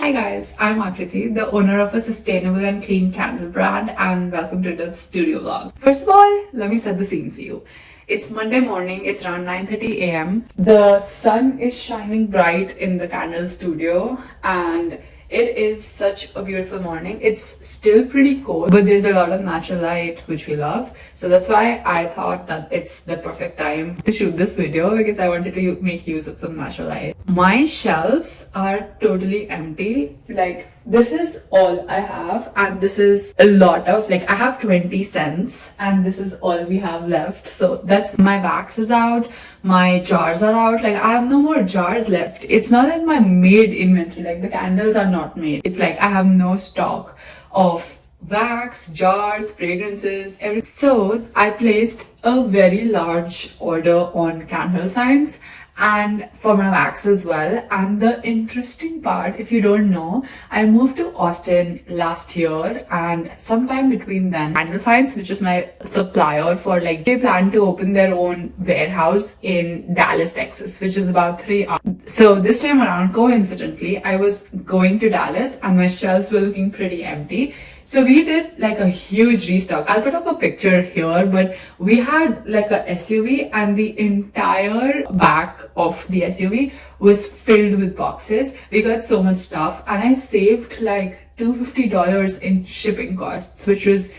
Hi guys, I'm Akriti, the owner of a sustainable and clean candle brand, and welcome to the studio vlog. First of all, let me set the scene for you. It's Monday morning, it's around 9:30 a.m. The sun is shining bright in the candle studio and it is such a beautiful morning. It's still pretty cold, but there's a lot of natural light, which we love. So that's why I thought that it's the perfect time to shoot this video because I wanted to make use of some natural light. My shelves are totally empty. Like, this is all I have, and this is a lot of, like, I have 20 cents and this is all we have left. So that's, my wax is out, my jars are out, like I have no more jars left. It's not that my made inventory, like the candles are not made. It's like I have no stock of wax, jars, fragrances, everything. So I placed a very large order on Candle Science and for my wax as well. And the interesting part, if you don't know, I moved to Austin last year, and sometime between then, Candle Science, which is my supplier for, like, they plan to open their own warehouse in Dallas, Texas, which is about 3 hours. So this time around, coincidentally, I was going to Dallas and my shelves were looking pretty empty. So we did like a huge restock. I'll put up a picture here, but we had like a SUV and the entire back of the SUV was filled with boxes. We got so much stuff and I saved like $250 in shipping costs, which was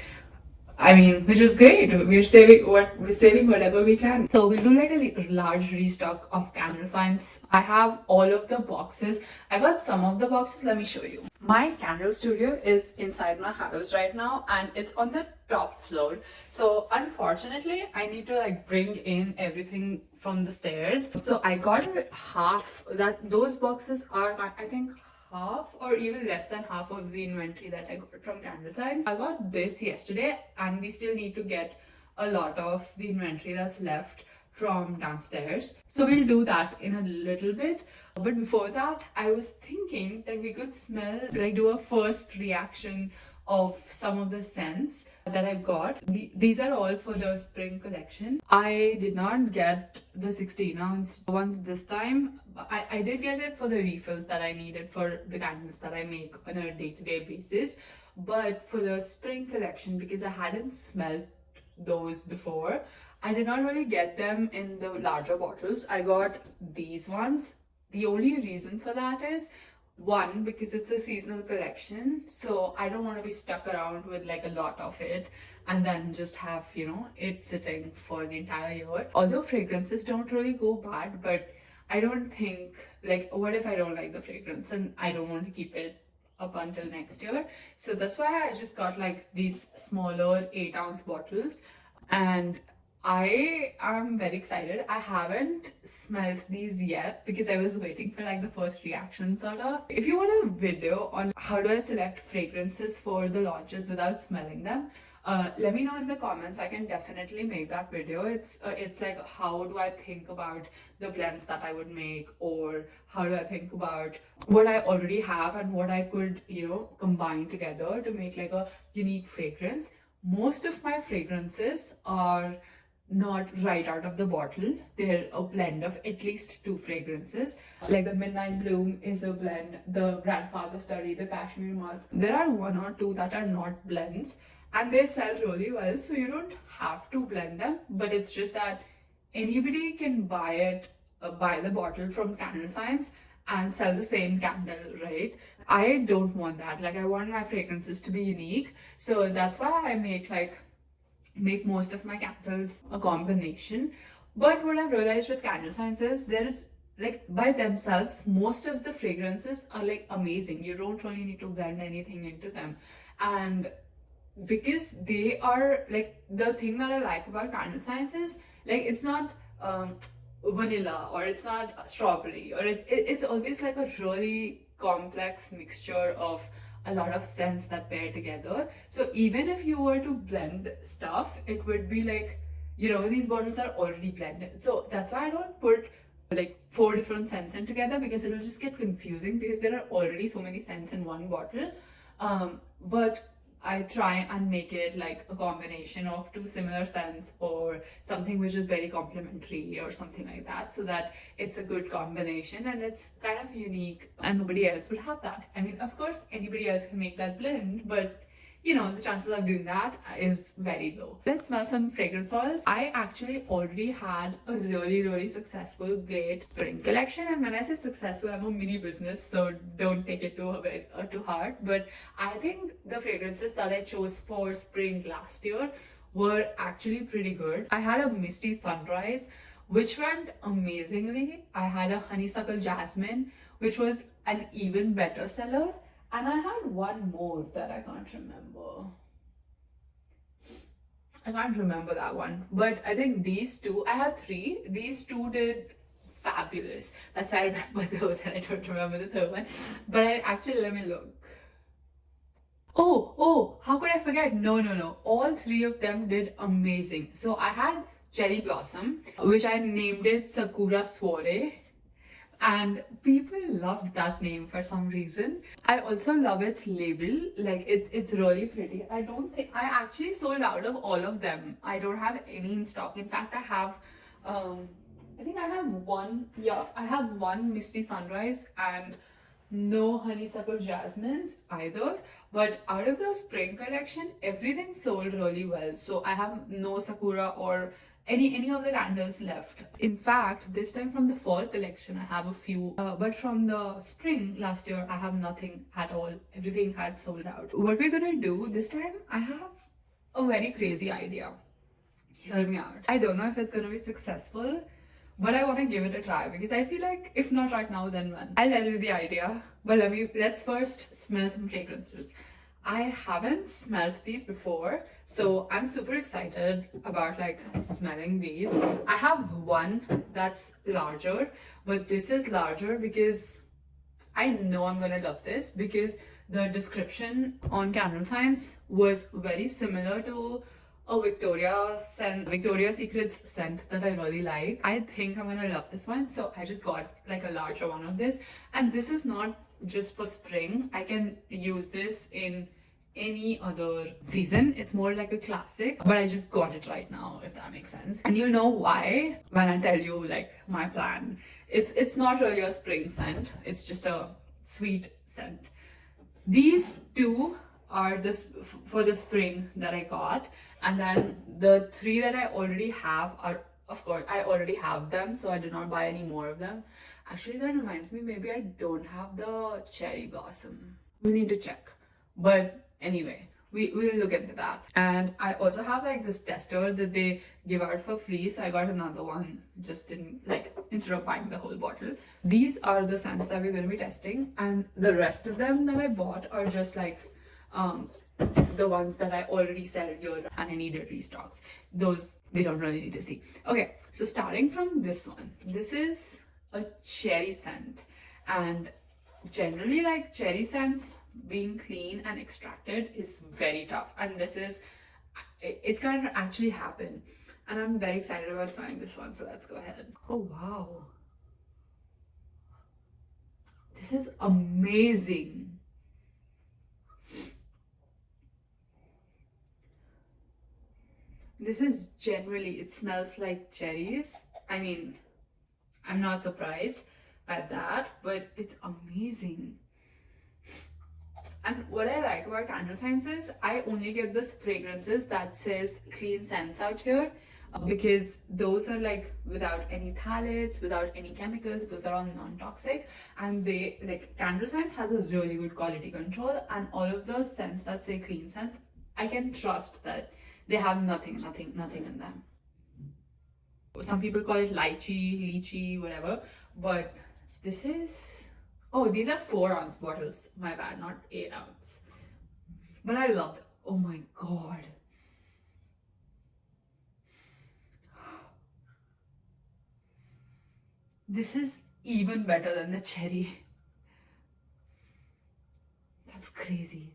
great. We're saving whatever we can. So we'll do like a large restock of Candle Science. I have all of the boxes. I got some of the boxes. Let me show you. My candle studio is inside my house right now and it's on the top floor. So unfortunately, I need to like bring in everything from the stairs. So I got half that. Those boxes are, I think, half or even less than half of the inventory that I got from Candle Science. I got this yesterday and we still need to get a lot of the inventory that's left from downstairs. So we'll do that in a little bit. But before that, I was thinking that we could do a first reaction of some of the scents that I've got. These are all for the spring collection. I did not get the 16-ounce ones this time. I did get it for the refills that I needed for the candles that I make on a day-to-day basis. But for the spring collection, because I hadn't smelled those before, I did not really get them in the larger bottles. I got these ones. The only reason for that is, one, because it's a seasonal collection, so I don't want to be stuck around with like a lot of it and then just have, you know, it sitting for the entire year. Although fragrances don't really go bad, but I don't think, like, what if I don't like the fragrance and I don't want to keep it up until next year? So that's why I just got like these smaller 8-ounce bottles, and I am very excited. I haven't smelled these yet because I was waiting for like the first reaction sort of. If you want a video on how do I select fragrances for the launches without smelling them, let me know in the comments. I can definitely make that video. It's like, how do I think about the blends that I would make, or how do I think about what I already have and what I could, you know, combine together to make like a unique fragrance. Most of my fragrances are not right out of the bottle. They're a blend of at least 2 fragrances. Like the Midnight Bloom is a blend, the Grandfather Study, the Cashmere Musk. There are 1 or 2 that are not blends and they sell really well, so you don't have to blend them, but it's just that anybody can buy the bottle from Candle Science and sell the same candle, right? I don't want that. Like, I want my fragrances to be unique, so that's why I make most of my candles a combination. But what I've realized with Candle Science is there's, like, by themselves, most of the fragrances are like amazing. You don't really need to blend anything into them. And because they are like, the thing that I like about Candle Science is, like, it's not vanilla or it's not strawberry, or it's always like a really complex mixture of a lot of scents that pair together. So even if you were to blend stuff, it would be like, you know, these bottles are already blended. So that's why I don't put like 4 different scents in together, because it'll just get confusing because there are already so many scents in one bottle. But I try and make it like a combination of two similar scents or something which is very complementary or something like that, so that it's a good combination and it's kind of unique and nobody else would have that. I mean, of course, anybody else can make that blend, but you know, the chances of doing that is very low. Let's smell some fragrance oils. I actually already had a really successful, great spring collection. And when I say successful, I'm a mini business, so don't take it to heart. But I think the fragrances that I chose for spring last year were actually pretty good. I had a misty sunrise, which went amazingly. I had a honeysuckle jasmine, which was an even better seller. And I had one more that I can't remember. I can't remember that one. But I think these two, I had three. These two did fabulous. That's why I remember those and I don't remember the third one. But I actually, let me look. Oh, how could I forget? No. All three of them did amazing. So I had Cherry Blossom, which I named it Sakura Soiree. And people loved that name for some reason. I also love its label, like it's really pretty. I actually sold out of all of them. I don't have any in stock. In fact, I have I think I have one, yeah, I have one Misty Sunrise and no honeysuckle jasmines either. But out of the spring collection, everything sold really well. So I have no sakura or any of the candles left. In fact, this time from the fall collection I have a few, but from the spring last year I have nothing at all. Everything had sold out. What we're gonna do this time, I have a very crazy idea. Hear me out. I don't know if it's gonna be successful, but I want to give it a try because I feel like if not right now, then when? I'll tell you the idea, but let's first smell some fragrances. I haven't smelled these before, so I'm super excited about like smelling these. I have one that's larger, but this is larger because I know I'm gonna love this because the description on Candle Science was very similar to a Victoria's Secret's scent that I really like. I think I'm gonna love this one, so I just got like a larger one of this. And this is not just for spring. I can use this in any other season. It's more like a classic, but I just got it right now, if that makes sense. And you'll know why when I tell you like my plan. It's not really a spring scent. It's just a sweet scent. These two are this for the spring that I got, and then the three that I already have are, of course, I already have them, so I did not buy any more of them. Actually, that reminds me, maybe I don't have the cherry blossom. We need to check. But anyway, we'll look into that. And I also have like this tester that they give out for free, so I got another one just in like instead of buying the whole bottle. These are the scents that we're going to be testing, and the rest of them that I bought are just like the ones that I already sell here and I needed restocks. Those we don't really need to see. Okay, so starting from this one, this is a cherry scent, and generally like cherry scents being clean and extracted is very tough, and this is it can actually happen, and I'm very excited about smelling this one, so let's go ahead. Oh wow, this is amazing. This is generally, it smells like cherries. I mean, I'm not surprised at that, but it's amazing. And what I like about Candle Science is I only get those fragrances that says clean scents out here, because those are like without any phthalates, without any chemicals. Those are all non-toxic, and they like Candle Science has a really good quality control, and all of those scents that say clean scents, I can trust that they have nothing in them. Some people call it lychee, whatever, but this is, oh, these are 4-ounce bottles. My bad, not 8-ounce. But I love it. Oh my god. This is even better than the cherry. That's crazy.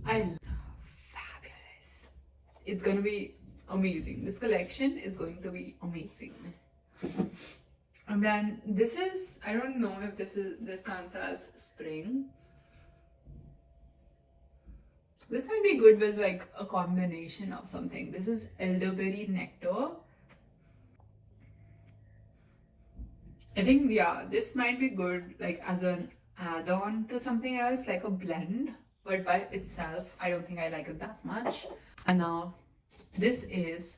Fabulous. It's gonna be amazing. This collection is going to be amazing. And then this is, I don't know if this counts as spring. This might be good with like a combination of something. This is elderberry nectar. I think, yeah, this might be good like as an add-on to something else, like a blend, but by itself, I don't think I like it that much. And now this is,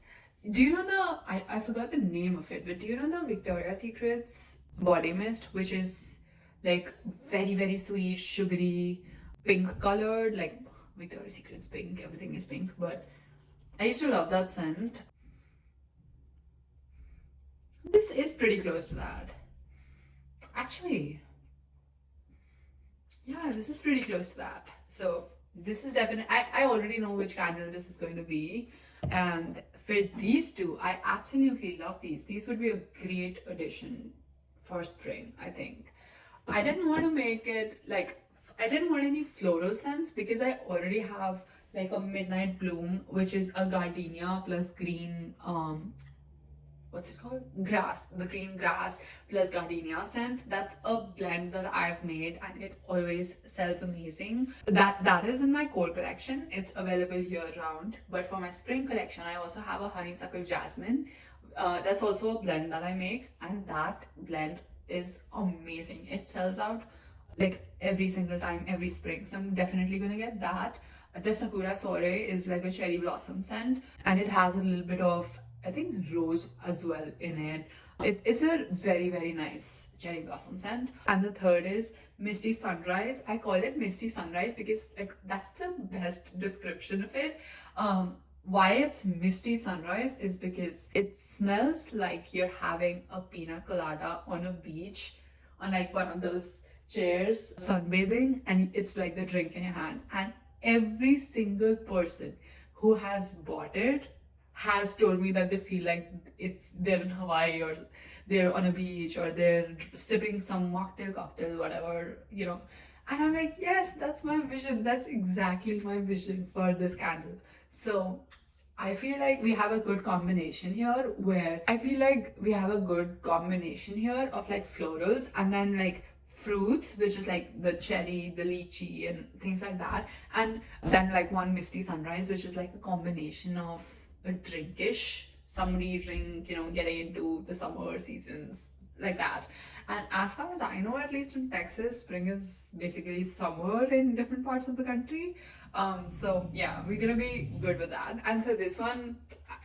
do you know I forgot the name of it, but do you know the Victoria's Secret's body mist, which is like very, very sweet, sugary, pink colored, like Victoria's Secret's pink, everything is pink, but I used to love that scent. This is pretty close to that. Actually, yeah, this is pretty close to that. So this is definitely, I already know which candle this is going to be. And for these two, I absolutely love these. These would be a great addition for spring, I think. I didn't want to make it like, I didn't want any floral scents because I already have like a midnight bloom, which is a gardenia plus green, what's it called? Grass, the green grass plus gardenia scent. That's a blend that I've made and it always sells amazing. That is in my core collection. It's available year round. But for my spring collection, I also have a honeysuckle jasmine. That's also a blend that I make, and that blend is amazing. It sells out like every single time, every spring. So I'm definitely gonna get that. The Sakura Soiree is like a cherry blossom scent, and it has a little bit of, I think, rose as well in it. It's a very, very nice cherry blossom scent. And the third is Misty Sunrise. I call it Misty Sunrise because like that's the best description of it. Why it's Misty Sunrise is because it smells like you're having a pina colada on a beach, on like one of those chairs, sunbathing, and it's like the drink in your hand. And every single person who has bought it has told me that they feel like they're in Hawaii, or they're on a beach, or they're sipping some mocktail, cocktail, whatever, you know. And I'm like, yes, that's my vision. That's exactly my vision for this candle. So I feel like we have a good combination here of like florals and then like fruits, which is like the cherry, the lychee and things like that. And then like one Misty Sunrise, which is like a combination of a drinkish, summery drink, you know, getting into the summer seasons, like that. And as far as I know, at least in Texas, spring is basically summer in different parts of the country. So yeah, we're gonna be good with that. And for this one,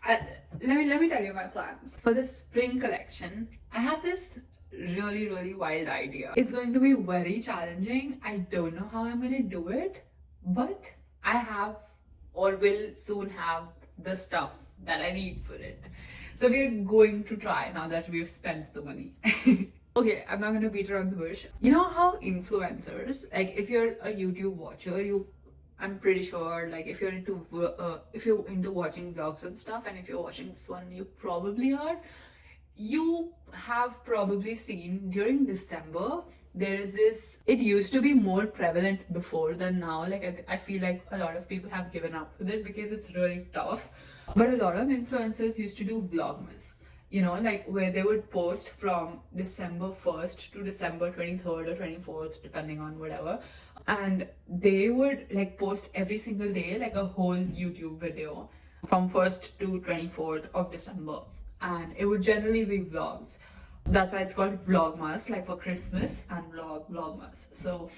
let me tell you my plans. For the spring collection, I have this really, really wild idea. It's going to be very challenging. I don't know how I'm gonna do it, but I have or will soon have the stuff that I need for it. So we're going to try now that we've spent the money. Okay, I'm not gonna beat around the bush. You know how influencers, like if you're a YouTube watcher, I'm pretty sure like if you're into watching vlogs and stuff, and if you're watching this one, you probably are. You have probably seen during December, there is this, it used to be more prevalent before than now. Like I feel like a lot of people have given up with it because it's really tough. But a lot of influencers used to do vlogmas, you know, like where they would post from December 1st to December 23rd or 24th, depending on whatever. And they would like post every single day, like a whole YouTube video from 1st to 24th of December. And it would generally be vlogs. That's why it's called Vlogmas, like for Christmas, and Vlogmas. So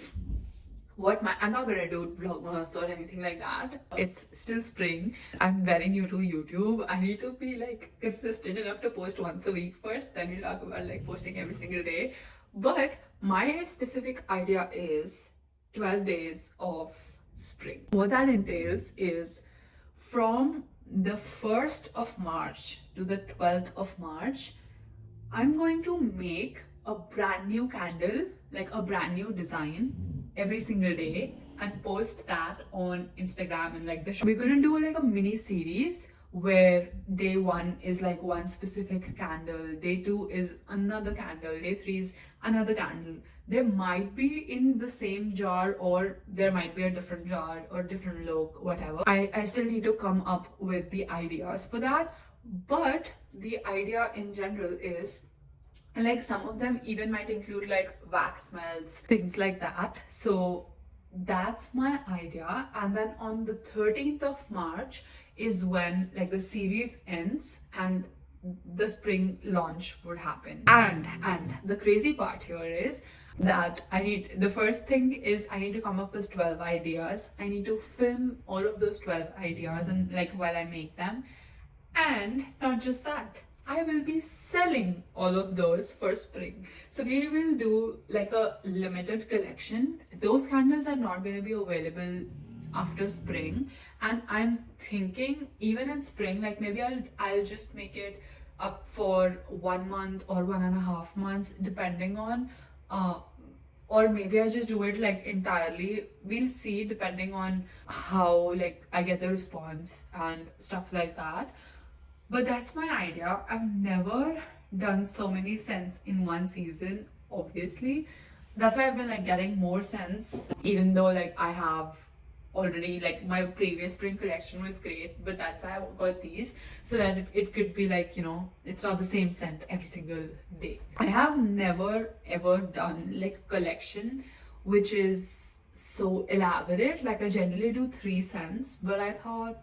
I'm not gonna do Vlogmas or anything like that. It's still spring. I'm very new to YouTube. I need to be like consistent enough to post once a week first. Then we'll talk about like posting every single day. But my specific idea is 12 days of spring. What that entails is from the 1st of March to the 12th of March, I'm going to make a brand new candle, like a brand new design every single day, and post that on Instagram and like we're gonna do like a mini series where day 1 is like one specific candle, day 2 is another candle, day 3 is another candle. They might be in the same jar, or there might be a different jar or different look, whatever. I still need to come up with the ideas for that, but the idea in general is And like some of them even might include like wax melts, things like that. So that's my idea. And then on the 13th of March is when like the series ends and the spring launch would happen. And the crazy part here is that the first thing is I need to come up with 12 ideas. I need to film all of those 12 ideas and like while I make them. And not just that, I will be selling all of those for spring. So we will do like a limited collection. Those candles are not going to be available after spring. And I'm thinking even in spring, like maybe I'll just make it up for 1 month or 1.5 months, depending on or maybe I just do it like entirely. We'll see depending on how like I get the response and stuff like that. But that's my idea. I've never done so many scents in one season, obviously. That's why I've been like getting more scents, even though like I have already like my previous spring collection was great, but that's why I got these so that it could be like, you know, it's not the same scent every single day. I have never ever done like a collection which is so elaborate. Like I generally do 3 scents, but I thought,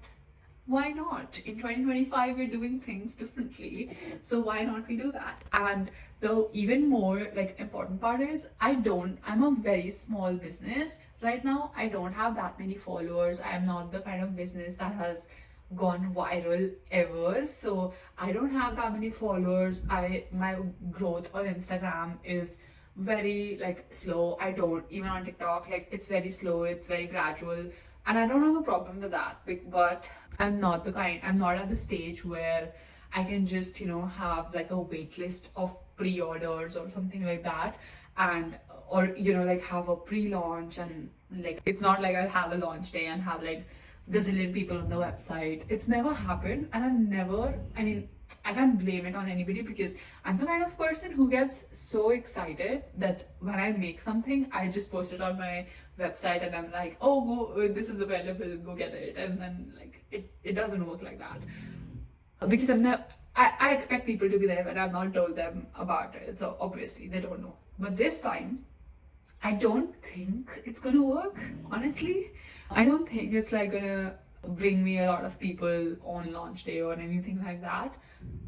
why not? In 2025 we're doing things differently, so why not we do that? And the even more like important part is I'm a very small business right now. I don't have that many followers. I am not the kind of business that has gone viral ever, so I don't have that many followers. My growth on Instagram is very like slow. I don't even on TikTok, like it's very slow, it's very gradual, and I don't have a problem with that. But I'm not at the stage where I can just, you know, have like a wait list of pre-orders or something like that, and or you know, like have a pre-launch, and like it's not like I'll have a launch day and have like gazillion people on the website. It's never happened, and I mean, I can't blame it on anybody because I'm the kind of person who gets so excited that when I make something, I just post it on my website and I'm like, oh, go, this is available, go get it. And then like it doesn't work like that because I expect people to be there when I've not told them about it. So obviously they don't know. But this time, I don't think it's gonna work, honestly. I don't think it's like gonna bring me a lot of people on launch day or anything like that.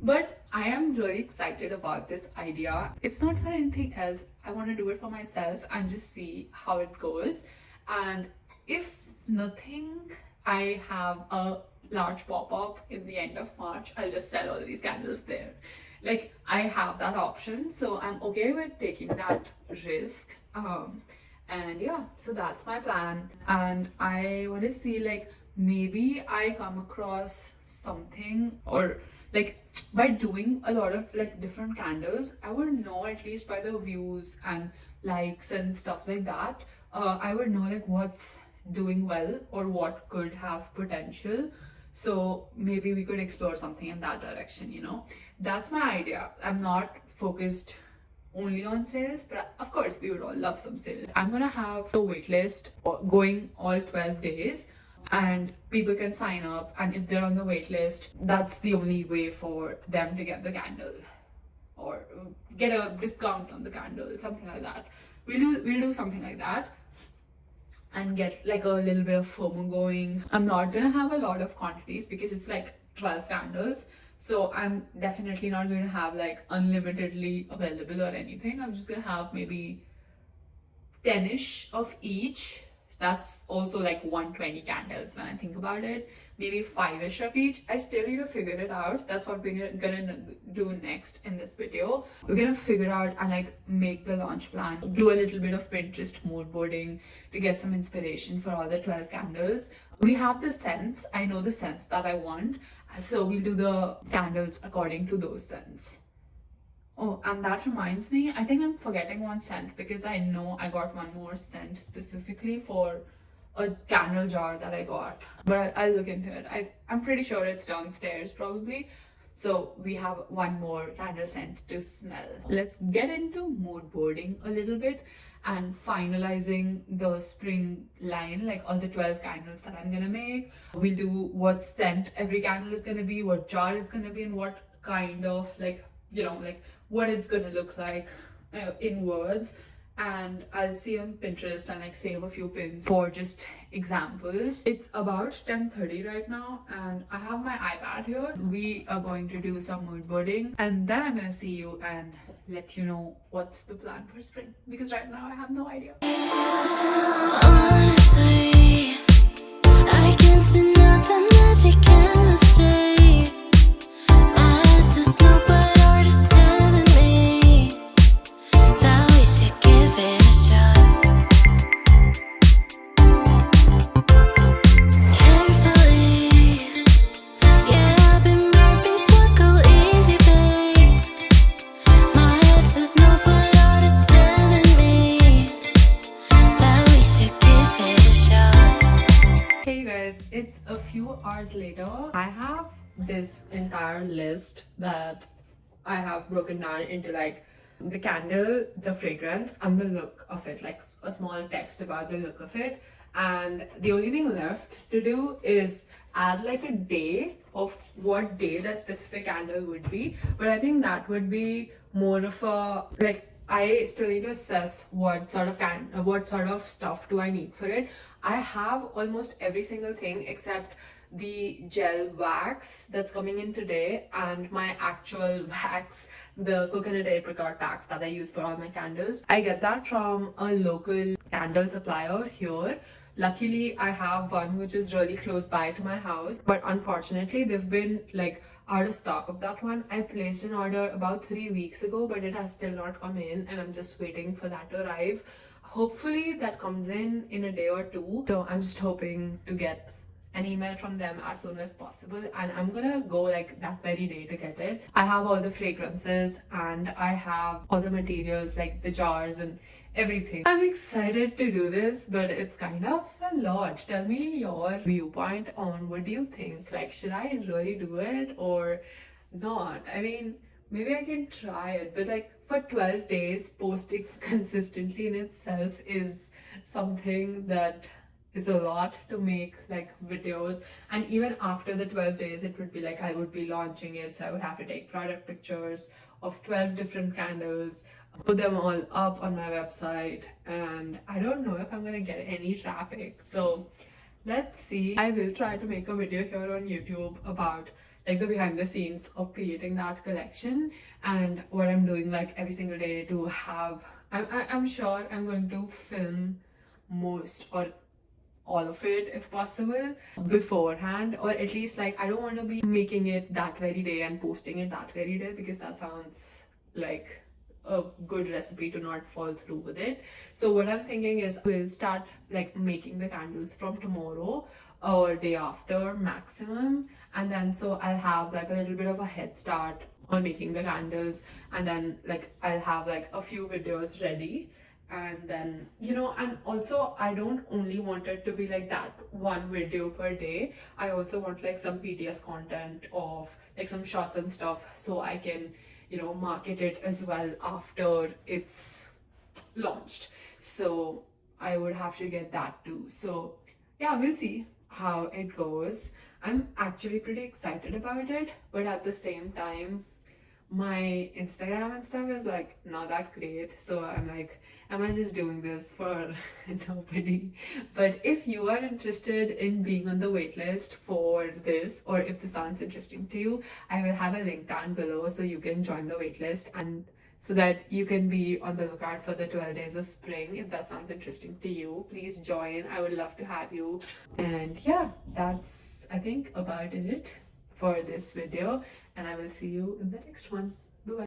But I am really excited about this idea. If not for anything else, I want to do it for myself and just see how it goes. And if nothing, I have a large pop-up in the end of March. I'll just sell all these candles there. Like I have that option, so I'm okay with taking that risk. And yeah, so that's my plan. And I want to see like maybe I come across something, or like by doing a lot of like different candles, I would know at least by the views and likes and stuff like that. I would know like what's doing well or what could have potential. So maybe we could explore something in that direction, you know. That's my idea. I'm not focused only on sales, but of course we would all love some sales. I'm gonna have a wait list going all 12 days, and people can sign up, and if they're on the wait list, that's the only way for them to get the candle or get a discount on the candle, something like that. We'll do something like that and get like a little bit of FOMO going. I'm not gonna have a lot of quantities because it's like 12 candles, so I'm definitely not going to have like unlimitedly available or anything. I'm just gonna have maybe 10ish of each. That's also like 120 candles when I think about it. Maybe 5ish of each. I still need to figure it out. That's what we're gonna do next in this video. We're gonna figure out and like make the launch plan, do a little bit of Pinterest mood boarding to get some inspiration for all the 12 candles. We have the scents. I know the scents that I want, so we'll do the candles according to those scents. Oh, and that reminds me, I think I'm forgetting one scent because I know I got one more scent specifically for a candle jar that I got, but I'll look into it. I'm pretty sure it's downstairs probably. So we have one more candle scent to smell. Let's get into mood boarding a little bit and finalizing the spring line, like all the 12 candles that I'm gonna make. We'll do what scent every candle is gonna be, what jar it's gonna be, and what kind of like like what it's gonna look like in words. And I'll see on Pinterest and like save a few pins for just examples. It's about 10:30 right now and I have my iPad here. We are going to do some mood boarding and then I'm gonna see you and let you know what's the plan for spring, because right now I have no idea. Honestly, I can't see nothing that you can't say. My head's a snow, but art is telling me that we should give it a shot. Carefully, yeah, I've been burned before, go easy, babe. My head's a snow, but art is telling me that we should give it a shot. Hey guys, it's a few hours later. I have this entire list that I have broken down into like the candle, the fragrance, and the look of it, like a small text about the look of it. And the only thing left to do is add like a day of what day that specific candle would be. But I think that would be more of a like, I still need to assess what sort of stuff do I need for it. I have almost every single thing except the gel wax that's coming in today and my actual wax, the coconut apricot wax that I use for all my candles. I get that from a local candle supplier here. Luckily, I have one which is really close by to my house, but unfortunately, they've been like out of stock of that one. I placed an order about 3 weeks ago, but it has still not come in, and I'm just waiting for that to arrive. Hopefully, that comes in a day or two. So I'm just hoping to get an email from them as soon as possible, and I'm gonna go like that very day to get it. I have all the fragrances and I have all the materials like the jars and everything. I'm excited to do this, but it's kind of a lot. Tell me your viewpoint on what do you think? Like, should I really do it or not? I mean, maybe I can try it, but like for 12 days, posting consistently in itself is something that is a lot to make like videos. And even after the 12 days, it would be like I would be launching it, so I would have to take product pictures of 12 different candles, put them all up on my website, and I don't know if I'm gonna get any traffic. So let's see. I will try to make a video here on YouTube about like the behind the scenes of creating that collection and what I'm doing like every single day to have. I'm sure I'm going to film most or all of it if possible beforehand, or at least like I don't want to be making it that very day and posting it that very day, because that sounds like a good recipe to not fall through with it. So what I'm thinking is we'll start like making the candles from tomorrow or day after maximum, and then so I'll have like a little bit of a head start on making the candles, and then like I'll have like a few videos ready. And then and also I don't only want it to be like that one video per day. I also want like some PTS content of like some shots and stuff, so I can market it as well after it's launched. So I would have to get that too. So yeah, we'll see how it goes. I'm actually pretty excited about it, but at the same time my Instagram and stuff is like not that great, so I'm like, am I just doing this for nobody? But if you are interested in being on the waitlist for this, or if this sounds interesting to you, I will have a link down below so you can join the waitlist, and so that you can be on the lookout for the 12 days of spring. If that sounds interesting to you, please join. I would love to have you. And yeah, that's I think about it for this video, and I will see you in the next one.